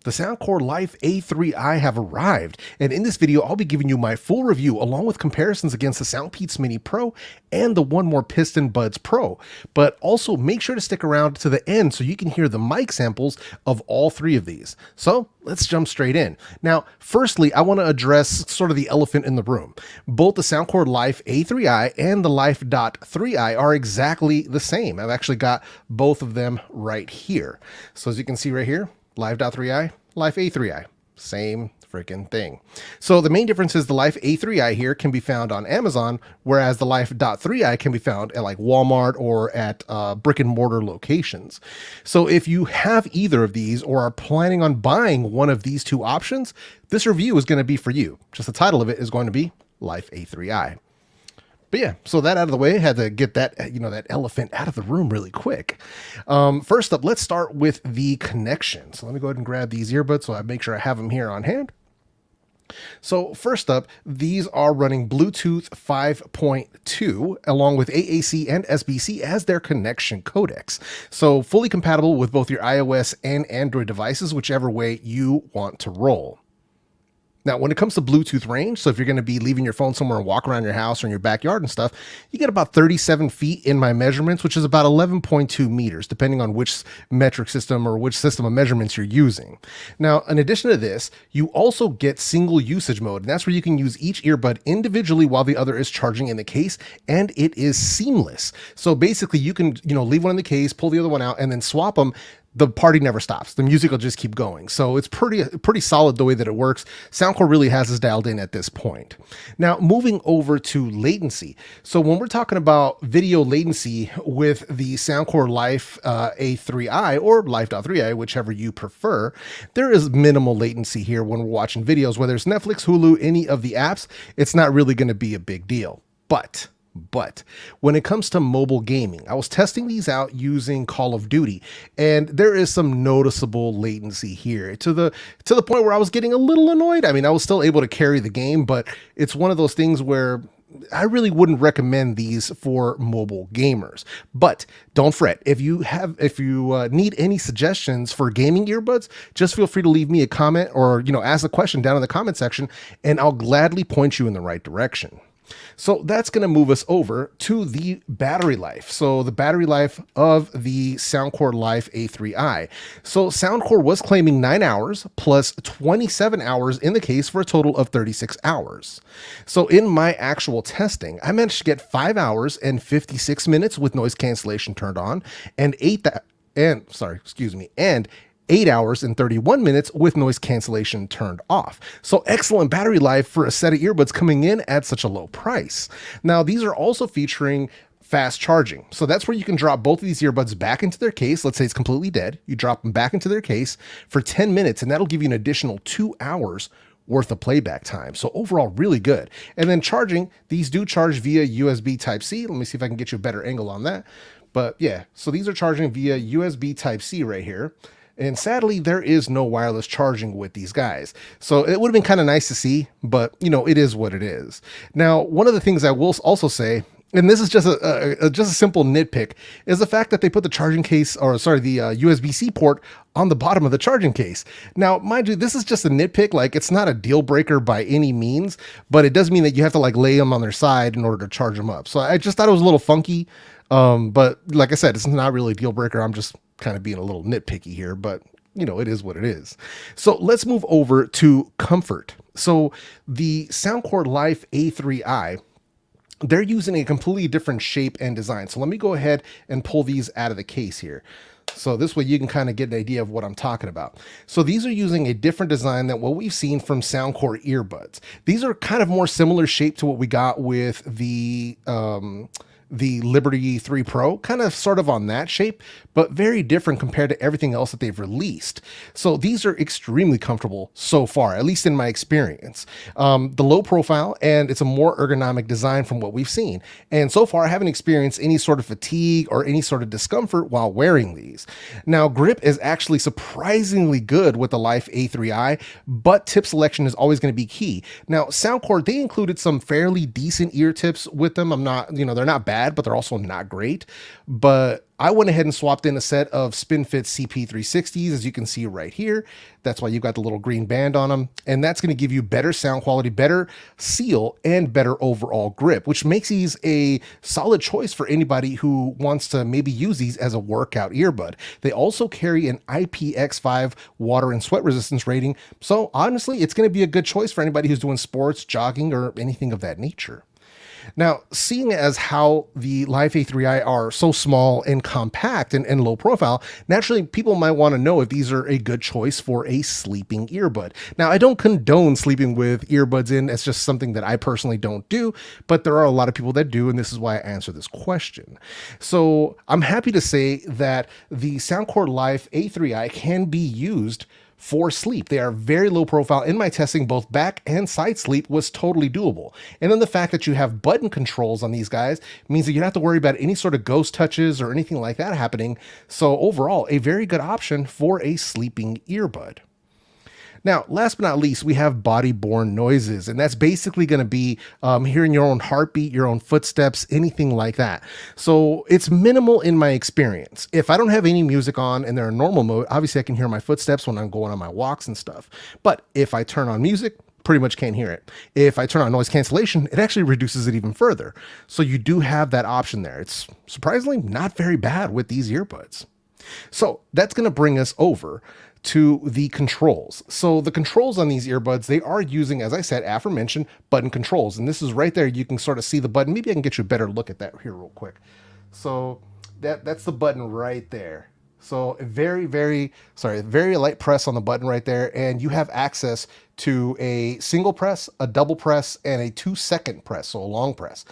The Soundcore Life A3i have arrived, and in this video I'll be giving you my full review along with comparisons against the Soundpeats Mini Pro and the one more PistonBuds Pro. But also make sure to stick around to the end so you can hear the mic samples of all three of these. So let's jump straight in. Now, firstly, I want to address sort of the elephant in the room. Both the Soundcore Life A3i and the Life A3i are exactly the same. I've actually got both of them right here. So as you can see right here, Life A3i, Life A3i, same freaking thing. So the main difference is the Life A3i here can be found on Amazon, whereas the Life A3i can be found at like Walmart or at brick and mortar locations. So if you have either of these or are planning on buying one of these two options, this review is going to be for you. Just the title of it is going to be Life A3i. But yeah, so that out of the way, had to get that, that elephant out of the room really quick. First up, let's start with the connection. So let me go ahead and grab these earbuds so I make sure I have them here on hand. So first up, these are running Bluetooth 5.2 along with AAC and SBC as their connection codecs. So fully compatible with both your iOS and Android devices, whichever way you want to roll. Now, when it comes to Bluetooth range, so if you're going to be leaving your phone somewhere and walk around your house or in your backyard and stuff, you get about 37 feet in my measurements, which is about 11.2 meters, depending on which metric system or which system of measurements you're using. Now, in addition to this, you also get single usage mode, and that's where you can use each earbud individually while the other is charging in the case, and it is seamless. So basically, you can, leave one in the case, pull the other one out, and then swap them. The party never stops. The music will just keep going. So it's pretty solid the way that it works. Soundcore really has us dialed in at this point. Now, moving over to latency. So when we're talking about video latency with the Soundcore Life A3i or Life A3i, whichever you prefer, there is minimal latency here when we're watching videos, whether it's Netflix, Hulu, any of the apps, it's not really going to be a big deal. But when it comes to mobile gaming, I was testing these out using Call of Duty, and there is some noticeable latency here to the point where I was getting a little annoyed. I mean, I was still able to carry the game, but it's one of those things where I really wouldn't recommend these for mobile gamers. But don't fret. If you need any suggestions for gaming earbuds, just feel free to leave me a comment or, ask a question down in the comment section, and I'll gladly point you in the right direction. So that's going to move us over to the battery life. So the battery life of the Soundcore Life A3i. So Soundcore was claiming 9 hours plus 27 hours in the case for a total of 36 hours. So in my actual testing, I managed to get 5 hours and 56 minutes with noise cancellation turned on and 8 hours and 31 minutes with noise cancellation turned off. So excellent battery life for a set of earbuds coming in at such a low price. Now, these are also featuring fast charging. So that's where you can drop both of these earbuds back into their case. Let's say it's completely dead. You drop them back into their case for 10 minutes, and that'll give you an additional 2 hours worth of playback time. So overall, really good. And then charging, these do charge via USB Type-C. Let me see if I can get you a better angle on that. But yeah, so these are charging via USB Type-C right here. And sadly, there is no wireless charging with these guys. So it would have been kind of nice to see, but it is what it is. Now, one of the things I will also say, and this is just a simple nitpick, is the fact that they put the charging case, the USB-C port on the bottom of the charging case. Now, mind you, this is just a nitpick. Like, it's not a deal breaker by any means, but it does mean that you have to lay them on their side in order to charge them up. So I just thought it was a little funky. But like I said, it's not really a deal breaker. I'm just kind of being a little nitpicky here, but it is what it is. So let's move over to comfort. So the Soundcore Life A3i, they're using a completely different shape and design. So let me go ahead and pull these out of the case here. So this way you can kind of get an idea of what I'm talking about. So these are using a different design than what we've seen from Soundcore earbuds. These are kind of more similar shape to what we got with the Liberty 3 Pro, kind of sort of on that shape, but very different compared to everything else that they've released. So these are extremely comfortable so far, at least in my experience. The low profile, and it's a more ergonomic design from what we've seen. And so far, I haven't experienced any sort of fatigue or any sort of discomfort while wearing these. Now, grip is actually surprisingly good with the Life A3i, but tip selection is always going to be key. Now, Soundcore, they included some fairly decent ear tips with them. They're not bad. bad, but they're also not great. But I went ahead and swapped in a set of SpinFit CP360s, as you can see right here. That's why you've got the little green band on them. And that's going to give you better sound quality, better seal, and better overall grip, which makes these a solid choice for anybody who wants to maybe use these as a workout earbud. They also carry an IPX5 water and sweat resistance rating. So honestly, it's going to be a good choice for anybody who's doing sports, jogging, or anything of that nature. Now, seeing as how the Life A3i are so small and compact and low profile, naturally people might want to know if these are a good choice for a sleeping earbud. Now, I don't condone sleeping with earbuds in. It's just something that I personally don't do, but there are a lot of people that do, and this is why I answer this question. So I'm happy to say that the Soundcore Life A3i can be used for sleep. They are very low profile. In my testing, both back and side sleep was totally doable. And then the fact that you have button controls on these guys means that you don't have to worry about any sort of ghost touches or anything like that happening. So overall, a very good option for a sleeping earbud. Now, last but not least, we have body-borne noises, and that's basically going to be hearing your own heartbeat, your own footsteps, anything like that. So it's minimal in my experience. If I don't have any music on and they're in normal mode, obviously I can hear my footsteps when I'm going on my walks and stuff. But if I turn on music, pretty much can't hear it. If I turn on noise cancellation, it actually reduces it even further. So you do have that option there. It's surprisingly not very bad with these earbuds. So that's going to bring us over to the controls. So the controls on these earbuds, they are using, as I said, aforementioned button controls. And this is right there. You can sort of see the button. Maybe I can get you a better look at that here real quick. So that's the button right there. So very light press on the button right there. And you have access to a single press, a double press, and a 2-second press, so a long press.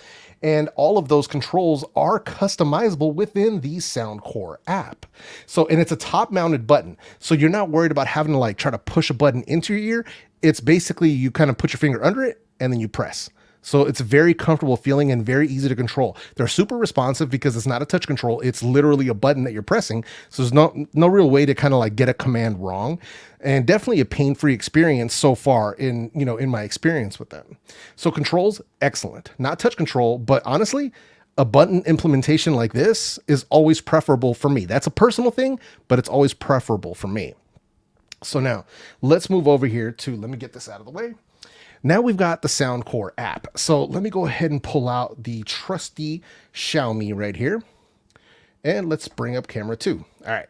And all of those controls are customizable within the Soundcore app. So, and it's a top mounted button. So you're not worried about having to like try to push a button into your ear. It's basically, you kind of put your finger under it and then you press. So it's very comfortable feeling and very easy to control. They're super responsive because it's not a touch control. It's literally a button that you're pressing. So there's no real way to kind of like get a command wrong, and definitely a pain-free experience so far in my experience with them. So controls, excellent. Not touch control, but honestly, a button implementation like this is always preferable for me. That's a personal thing, but it's always preferable for me. So now let's move over here to, let me get this out of the way. Now we've got the Soundcore app. So let me go ahead and pull out the trusty Xiaomi right here. And let's bring up camera 2. All right.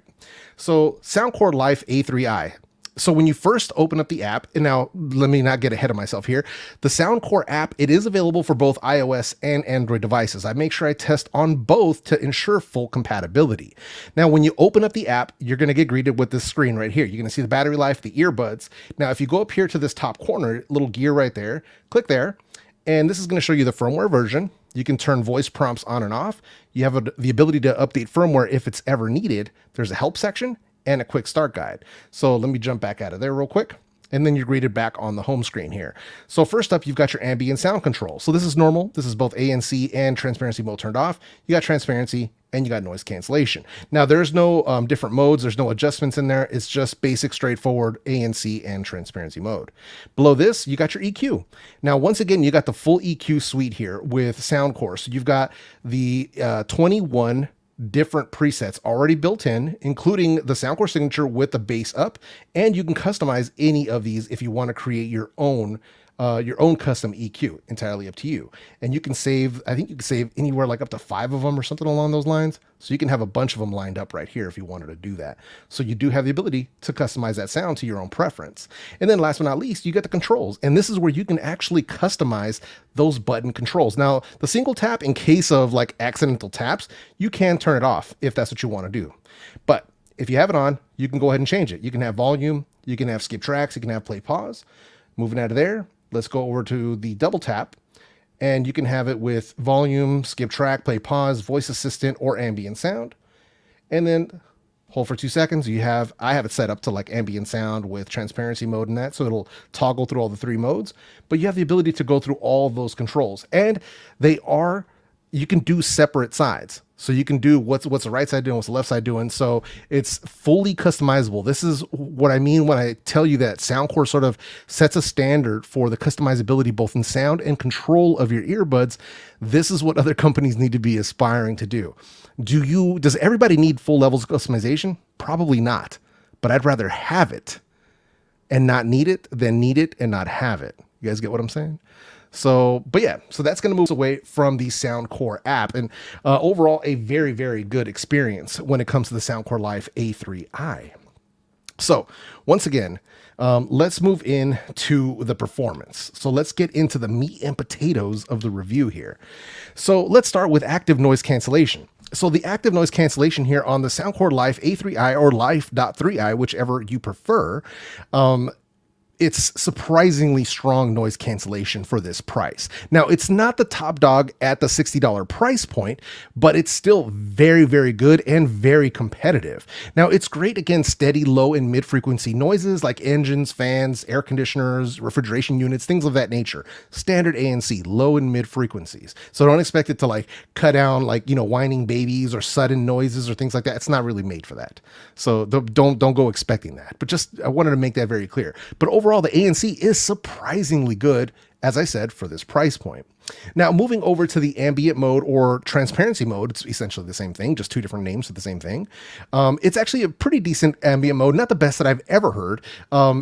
So Soundcore Life A3i. So when you first open up the app, and now let me not get ahead of myself here, the Soundcore app, it is available for both iOS and Android devices. I make sure I test on both to ensure full compatibility. Now, when you open up the app, you're going to get greeted with this screen right here. You're going to see the battery life, the earbuds. Now, if you go up here to this top corner, little gear right there, click there, and this is going to show you the firmware version. You can turn voice prompts on and off. You have the ability to update firmware if it's ever needed. There's a help section and a quick start guide. So let me jump back out of there real quick. And then you're greeted back on the home screen here. So first up, you've got your ambient sound control. So this is normal. This is both ANC and transparency mode turned off. You got transparency and you got noise cancellation. Now there's no different modes. There's no adjustments in there. It's just basic, straightforward ANC and transparency mode. Below this, you got your EQ. Now, once again, you got the full EQ suite here with Soundcore. So you've got the 21 different presets already built in, including the Soundcore signature with the bass up, and you can customize any of these if you want to create your own custom EQ, entirely up to you. And you can save, I think you can save anywhere like up to 5 of them or something along those lines. So you can have a bunch of them lined up right here if you wanted to do that. So you do have the ability to customize that sound to your own preference. And then last but not least, you get the controls. And this is where you can actually customize those button controls. Now, the single tap, in case of like accidental taps, you can turn it off if that's what you want to do. But if you have it on, you can go ahead and change it. You can have volume, you can have skip tracks, you can have play pause. Moving out of there, let's go over to the double tap, and you can have it with volume, skip track, play pause, voice assistant, or ambient sound. And then hold for 2 seconds. I have it set up to like ambient sound with transparency mode and that, so it'll toggle through all the 3 modes. But you have the ability to go through all of those controls, and they are you can do separate sides. So you can do what's the right side doing, what's the left side doing. So it's fully customizable. This is what I mean when I tell you that Soundcore sort of sets a standard for the customizability, both in sound and control of your earbuds. This is what other companies need to be aspiring to do. Does everybody need full levels of customization? Probably not, but I'd rather have it and not need it than need it and not have it. You guys get what I'm saying? So, but yeah, so that's going to move us away from the Soundcore app, and overall a very, very good experience when it comes to the Soundcore Life A3i. So once again, let's move into the performance. So let's get into the meat and potatoes of the review here. So let's start with active noise cancellation. So the active noise cancellation here on the Soundcore Life A3i or Life.3i, whichever you prefer, it's surprisingly strong noise cancellation for this price. Now, it's not the top dog at the $60 price point, but it's still very, very good and very competitive. Now, it's great against steady low and mid frequency noises like engines, fans, air conditioners, refrigeration units, things of that nature. Standard ANC, low and mid frequencies. So don't expect it to like cut down like, whining babies or sudden noises or things like that. It's not really made for that. So don't go expecting that. But just, I wanted to make that very clear. But overall, the ANC is surprisingly good, as I said, for this price point. Now, moving over to the ambient mode or transparency mode, it's essentially the same thing, just two different names for the same thing. It's actually a pretty decent ambient mode, not the best that I've ever heard.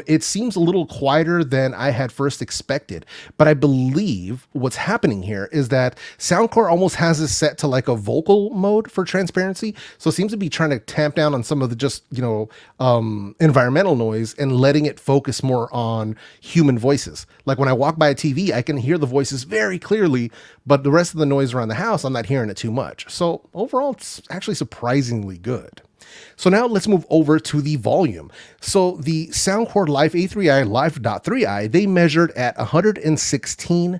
It seems a little quieter than I had first expected, but I believe what's happening here is that Soundcore almost has this set to like a vocal mode for transparency. So it seems to be trying to tamp down on some of the just, environmental noise and letting it focus more on human voices. Like when I walk by a TV, I can hear the voices very clearly, but the rest of the noise around the house, I'm not hearing it too much. So overall, it's actually surprisingly good. So now let's move over to the volume. So the Soundcore Life A3i Life.3i, they measured at 116.8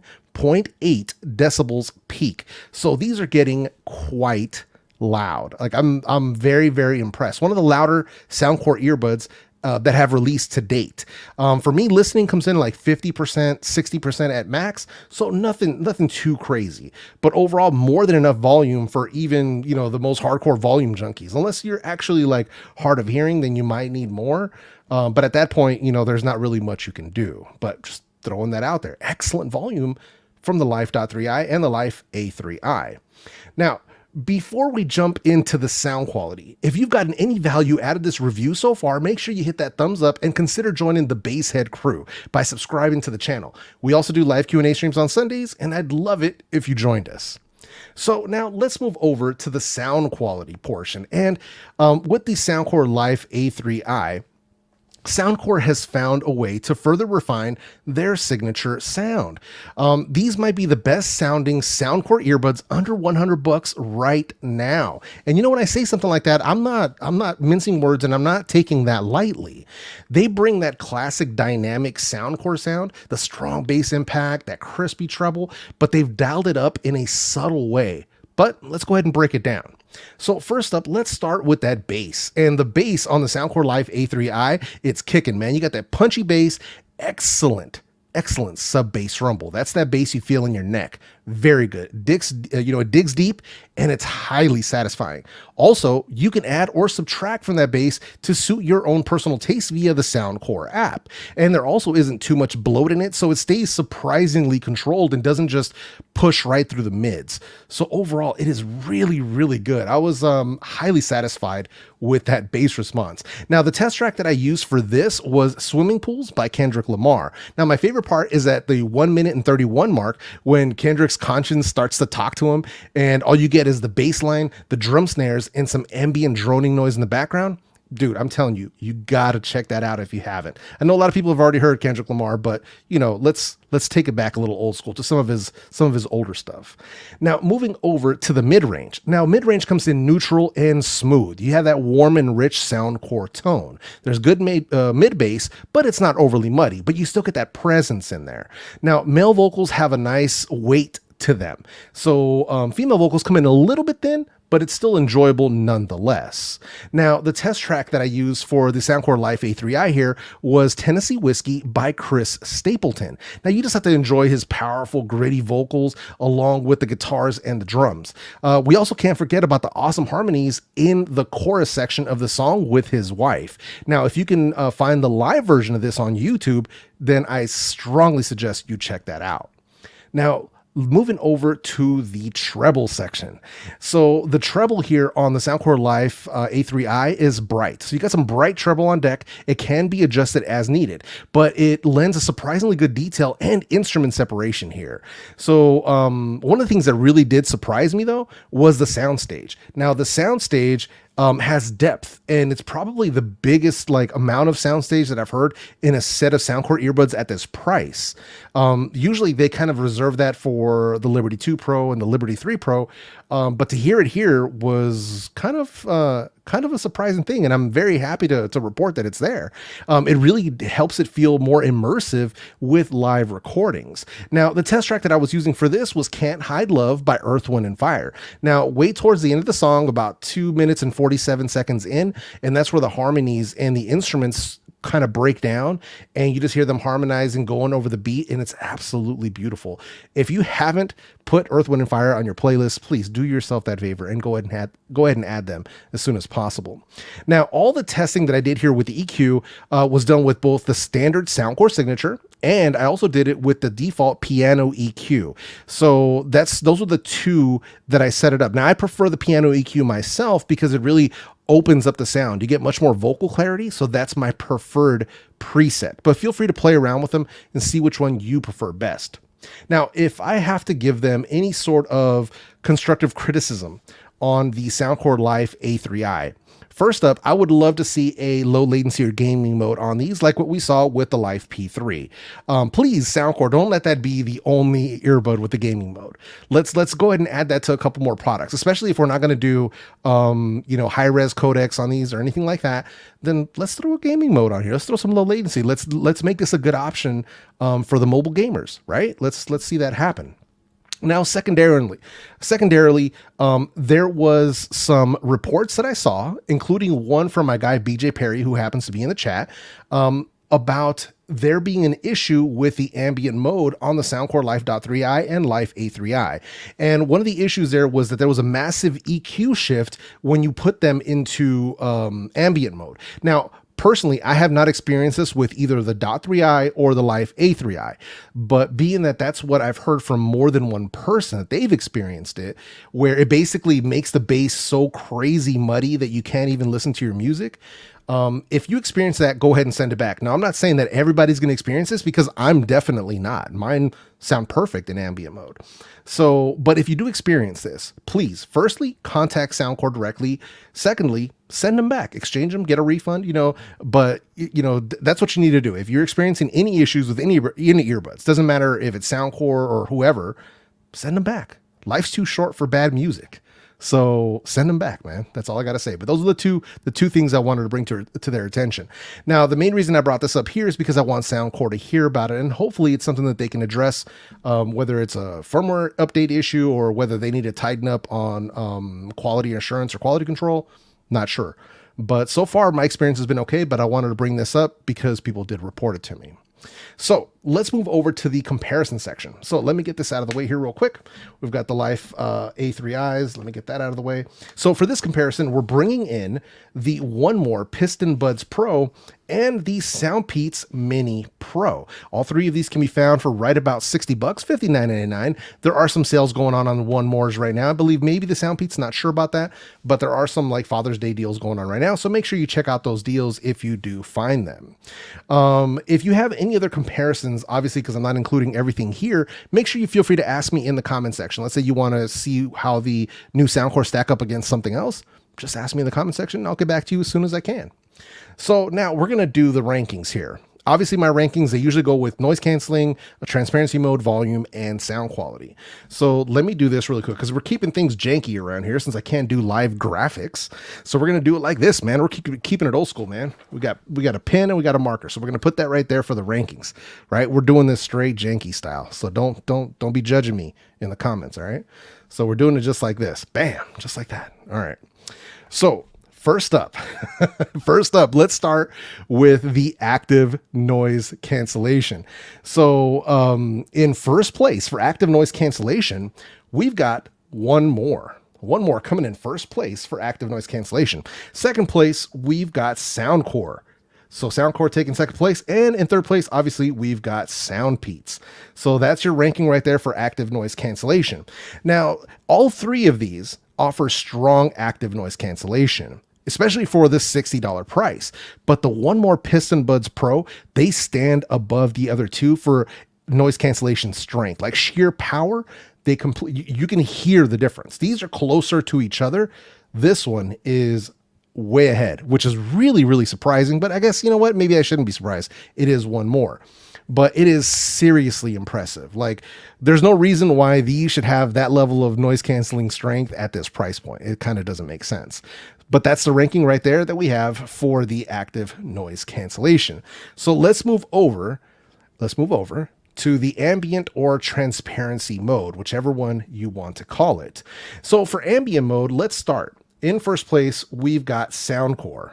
decibels peak. So these are getting quite loud. Like I'm very, very impressed. One of the louder Soundcore earbuds that have released to date. For me, listening comes in like 50%, 60% at max. So nothing too crazy, but overall more than enough volume for even, the most hardcore volume junkies. Unless you're actually like hard of hearing, then you might need more. But at that point, there's not really much you can do, but just throwing that out there. Excellent volume from the Life.3i and the Life A3i. Now, before we jump into the sound quality, if you've gotten any value out of this review so far, make sure you hit that thumbs up and consider joining the Basshead crew by subscribing to the channel. We also do live Q&A streams on Sundays, and I'd love it if you joined us. So now let's move over to the sound quality portion. And with the Soundcore Life A3i, Soundcore has found a way to further refine their signature sound. These might be the best sounding Soundcore earbuds under $100 right now. And when I say something like that, I'm not mincing words, and I'm not taking that lightly. They bring that classic dynamic Soundcore sound, the strong bass impact, that crispy treble, but they've dialed it up in a subtle way. But let's go ahead and break it down. So first up, let's start with that bass. And the bass on the Soundcore Life A3i, it's kicking, man. You got that punchy bass, excellent sub bass rumble. That's that bass you feel in your neck. Very good. It digs deep and it's highly satisfying. Also, you can add or subtract from that bass to suit your own personal taste via the Soundcore app. And there also isn't too much bloat in it, so it stays surprisingly controlled and doesn't just push right through the mids. So overall, it is really, really good. I was highly satisfied with that bass response. Now, the test track that I used for this was Swimming Pools by Kendrick Lamar. Now, my favorite part is at the 1 minute and 31 mark when Kendrick's conscience starts to talk to him, and all you get is the bass line, the drum snares, and some ambient droning noise in the background. Dude, I'm telling you, you gotta check that out if you haven't. I know a lot of people have already heard Kendrick Lamar, but let's take it back a little old school to some of his older stuff. Now, moving over to the mid-range. Now, mid-range comes in neutral and smooth. You have that warm and rich Soundcore tone. There's good mid-bass, but it's not overly muddy, but you still get that presence in there. Now, male vocals have a nice weight to them. So female vocals come in a little bit thin, but it's still enjoyable nonetheless. Now, the test track that I used for the Soundcore Life A3i here was Tennessee Whiskey by Chris Stapleton. Now, you just have to enjoy his powerful, gritty vocals along with the guitars and the drums. We also can't forget about the awesome harmonies in the chorus section of the song with his wife. Now, if you can find the live version of this on YouTube, then I strongly suggest you check that out. Now, moving over to the treble section. So the treble here on the Soundcore Life A3i is bright. So you got some bright treble on deck. It can be adjusted as needed, but it lends a surprisingly good detail and instrument separation here. So one of the things that really did surprise me though was the soundstage. Now the soundstage has depth, and it's probably the biggest amount of soundstage that I've heard in a set of Soundcore earbuds at this price. Usually they kind of reserve that for the Liberty 2 Pro and the Liberty 3 Pro, but to hear it here was kind of a surprising thing, and I'm very happy to report that it's there. It really helps it feel more immersive with live recordings. Now, the test track that I was using for this was Can't Hide Love by Earth, Wind & Fire. Now, way towards the end of the song, about 2 minutes and 47 seconds in, and that's where the harmonies and the instruments kind of break down and you just hear them harmonizing, going over the beat, and it's absolutely beautiful. If you haven't put Earth, Wind & Fire on your playlist, please do yourself that favor and go ahead and add them as soon as possible. Now, all the testing that I did here with the EQ was done with both the standard Soundcore signature, and I also did it with the default piano EQ. So those are the two that I set it up. Now, I prefer the piano EQ myself because it really opens up the sound. You get much more vocal clarity, so that's my preferred preset. But feel free to play around with them and see which one you prefer best. Now, if I have to give them any sort of constructive criticism on the Soundcore Life A3i, first up, I would love to see a low latency or gaming mode on these, like what we saw with the Life P3. Please, Soundcore, don't let that be the only earbud with the gaming mode. Let's go ahead and add that to a couple more products, especially if we're not going to do high-res codecs on these or anything like that. Then let's throw a gaming mode on here. Let's throw some low latency. Let's make this a good option for the mobile gamers, right? Let's see that happen. Now, secondarily, there was some reports that I saw, including one from my guy, BJ Perry, who happens to be in the chat, about there being an issue with the ambient mode on the Soundcore Life A3i and Life A3i. And one of the issues there was that there was a massive EQ shift when you put them into ambient mode. Now, personally, I have not experienced this with either the A3i or the Life A3i, but being that that's what I've heard from more than one person that they've experienced it, where it basically makes the bass so crazy muddy that you can't even listen to your music. If you experience that, go ahead and send it back. Now, I'm not saying that everybody's going to experience this because I'm definitely not. Mine sound perfect in ambient mode. So, but if you do experience this, please, firstly, contact Soundcore directly. Secondly, send them back, exchange them, get a refund, but that's what you need to do. If you're experiencing any issues with any earbuds, doesn't matter if it's Soundcore or whoever, send them back. Life's too short for bad music. So send them back, man. That's all I got to say. But those are the two things I wanted to bring to their attention. Now, the main reason I brought this up here is because I want Soundcore to hear about it, and hopefully it's something that they can address, whether it's a firmware update issue or whether they need to tighten up on quality assurance or quality control. Not sure. But so far, my experience has been okay, but I wanted to bring this up because people did report it to me. So let's move over to the comparison section. So let me get this out of the way here real quick. We've got the Life A3i's. Let me get that out of the way. So for this comparison, we're bringing in the one more PistonBuds Pro and the Soundpeats Mini Pro. All three of these can be found for right about $60, $59.99. There are some sales going on one mores right now. I believe maybe the Soundpeats, not sure about that, but there are some Father's Day deals going on right now. So make sure you check out those deals if you do find them. If you have any other comparisons, obviously, because I'm not including everything here, make sure you feel free to ask me in the comment section. Let's say you want to see how the new Soundcore stack up against something else. Just ask me in the comment section and I'll get back to you as soon as I can. So now we're going to do the rankings here. obviously my rankings, they usually go with noise canceling, a transparency mode, volume, and sound quality. So let me do this really quick because we're keeping things janky around here since I can't do live graphics. So we're gonna do it like this, man. We're keeping it old school, man. We got a pen and we got a marker. So we're gonna put that right there for the rankings, right? We're doing this straight janky style. So don't be judging me in the comments, all right? So we're doing it just like this. Bam, just like that. All right. So first up, let's start with the active noise cancellation. So in first place for active noise cancellation, we've got one more coming in first place for active noise cancellation. Second place, we've got Soundcore. So Soundcore taking second place, and in third place, obviously, we've got Soundpeats. So that's your ranking right there for active noise cancellation. Now, all three of these offer strong active noise cancellation, especially for this $60 price. But the one more PistonBuds Pro, they stand above the other two for noise cancellation strength, like sheer power. You can hear the difference. These are closer to each other. This one is way ahead, which is really, really surprising. But I guess, you know what? Maybe I shouldn't be surprised. It is one more, but it is seriously impressive. Like, there's no reason why these should have that level of noise canceling strength at this price point. It kind of doesn't make sense. But that's the ranking right there that we have for the active noise cancellation. So let's move over to the ambient or transparency mode, whichever one you want to call it. So for ambient mode, let's start. In first place, we've got Soundcore.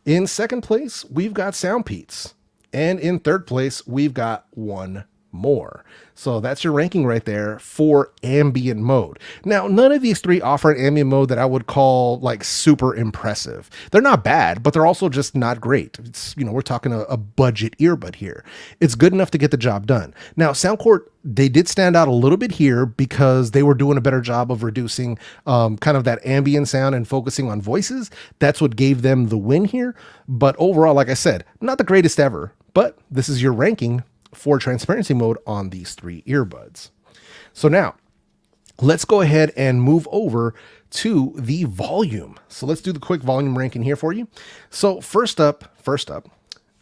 In second place, we've got Soundpeats. And in third place, we've got one more. So that's your ranking right there for ambient mode. Now, none of these three offer an ambient mode that I would call like super impressive. They're not bad, but they're also just not great. It's, you know, we're talking a budget earbud here. It's good enough to get the job done. Now, Soundcore, they did stand out a little bit here because they were doing a better job of reducing kind of that ambient sound and focusing on voices. That's what gave them the win here. But overall, like I said, not the greatest ever, but this is your ranking for transparency mode on these three earbuds. So now let's go ahead and move over to the volume. So let's do the quick volume ranking here for you. So first up,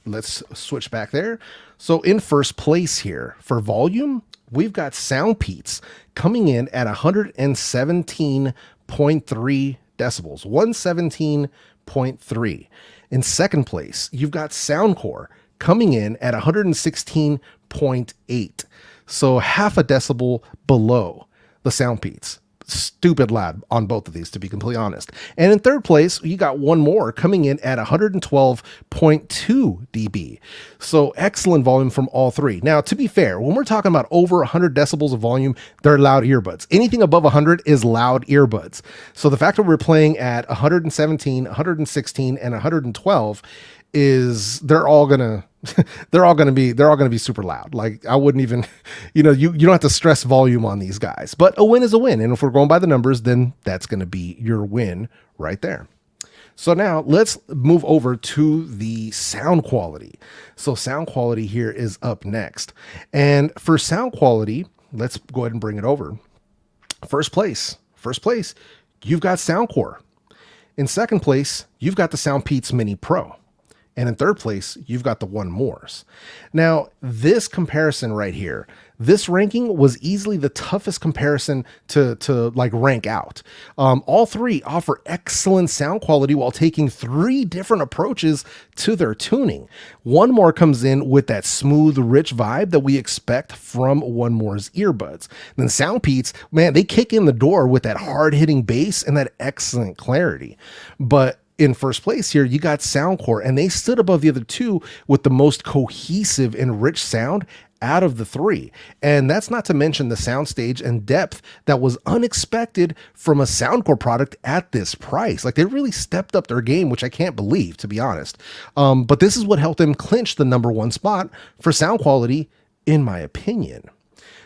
let's switch back there. So in first place here for volume, we've got Soundpeats coming in at 117.3 decibels, 117.3. In second place, you've got Soundcore coming in at 116.8. So half a decibel below the Soundpeats. Stupid loud on both of these, to be completely honest. And in third place, you got one more coming in at 112.2 dB. So excellent volume from all three. Now, to be fair, when we're talking about over 100 decibels of volume, they're loud earbuds. Anything above 100 is loud earbuds. So the fact that we're playing at 117, 116, and 112 is they're all gonna be super loud. Like, I wouldn't even, you don't have to stress volume on these guys, but a win is a win. And if we're going by the numbers, then that's going to be your win right there. So now let's move over to the sound quality. So sound quality here is up next. And for sound quality, let's go ahead and bring it over. First place, you've got Soundcore. In second place, you've got the Soundpeats Mini Pro. And in third place, you've got the one mores. Now, this comparison right here, this ranking was easily the toughest comparison to like rank out. All three offer excellent sound quality while taking three different approaches to their tuning. One More comes in with that smooth, rich vibe that we expect from One More's earbuds. Then Soundpeats, man, they kick in the door with that hard-hitting bass and that excellent clarity. But in first place here, you got Soundcore, and they stood above the other two with the most cohesive and rich sound out of the three. And that's not to mention the soundstage and depth that was unexpected from a Soundcore product at this price. Like, they really stepped up their game, which I can't believe, to be honest. But this is what helped them clinch the #1 spot for sound quality, in my opinion.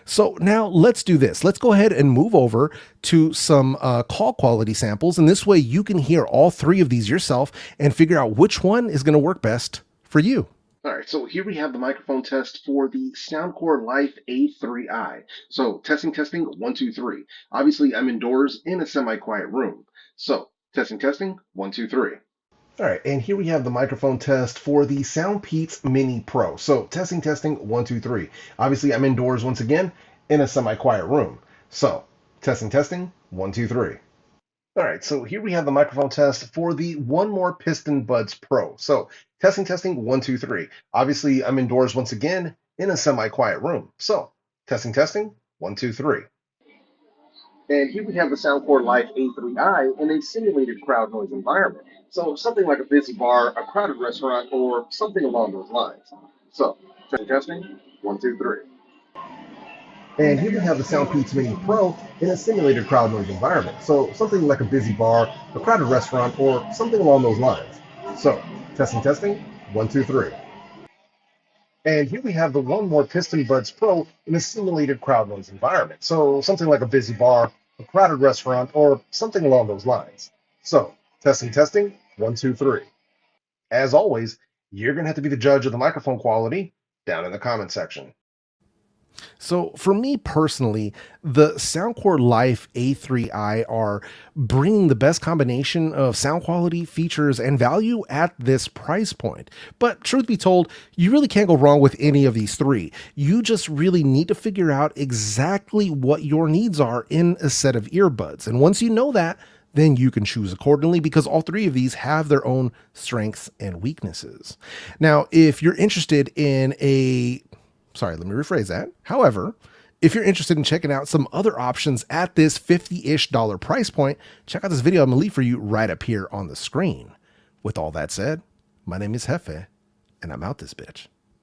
So now let's do this. Let's go ahead and move over to some call quality samples. And this way you can hear all three of these yourself and figure out which one is going to work best for you. All right, so here we have the microphone test for the Soundcore Life A3i. So testing, 1, 2, 3. Obviously, I'm indoors in a semi-quiet room. So testing, 1, 2, 3. All right, and here we have the microphone test for the Soundpeats Mini Pro. So testing, 1, 2, 3. Obviously, I'm indoors once again in a semi-quiet room. So testing, 1, 2, 3. All right, so here we have the microphone test for the One More PistonBuds Pro. So testing, 1, 2, 3. Obviously, I'm indoors once again in a semi-quiet room. So testing, 1, 2, 3. And here we have the Soundcore Life A3i in a simulated crowd noise environment. So something like a busy bar, a crowded restaurant, or something along those lines. So testing, 1, 2, 3. And here we have the Soundpeats Mini Pro in a simulated crowd noise environment. So something like a busy bar, a crowded restaurant, or something along those lines. So testing, 1, 2, 3. And here we have the One More PistonBuds Pro in a simulated crowd noise environment. So something like a busy bar, a crowded restaurant, or something along those lines. So testing, 1, 2, 3. As always, you're going to have to be the judge of the microphone quality down in the comment section. So for me personally, the Soundcore Life A3i are bringing the best combination of sound quality, features, and value at this price point. But truth be told, you really can't go wrong with any of these three. You just really need to figure out exactly what your needs are in a set of earbuds. And once you know that, then you can choose accordingly because all three of these have their own strengths and weaknesses. Now, if you're interested in let me rephrase that. However, if you're interested in checking out some other options at this $50-ish price point, check out this video I'm gonna leave for you right up here on the screen. With all that said, my name is JEFE, and I'm out this bitch.